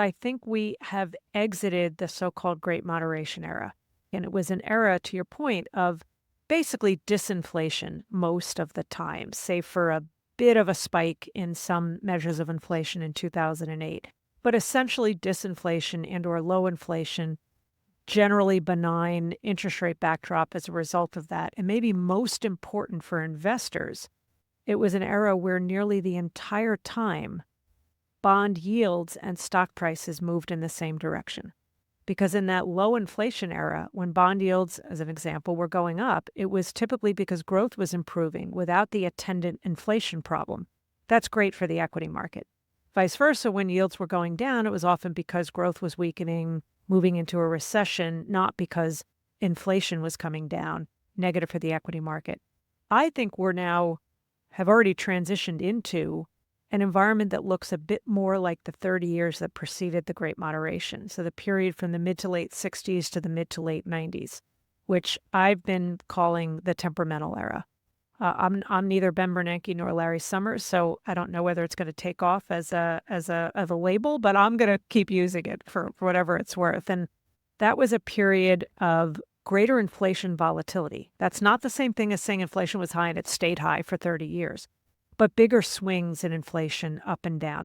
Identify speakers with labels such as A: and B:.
A: I think we have exited the so-called Great Moderation era. And it was an era, to your point, of basically disinflation most of the time, save for a bit of a spike in some measures of inflation in 2008. But essentially disinflation and or low inflation, generally benign interest rate backdrop as a result of that. And maybe most important for investors, it was an era where nearly the entire time bond yields and stock prices moved in the same direction. Because in that low inflation era, when bond yields, as an example, were going up, it was typically because growth was improving without the attendant inflation problem. That's great for the equity market. Vice versa, when yields were going down, it was often because growth was weakening, moving into a recession, not because inflation was coming down, negative for the equity market. I think we're now have already transitioned into an environment that looks a bit more like the 30 years that preceded the Great Moderation. So the period from the mid to late 60s to the mid to late 90s, which I've been calling the temperamental era. I'm neither Ben Bernanke nor Larry Summers, so I don't know whether it's going to take off as a label, but I'm going to keep using it for whatever it's worth. And that was a period of greater inflation volatility. That's not the same thing as saying inflation was high and it stayed high for 30 years, but bigger swings in inflation up and down.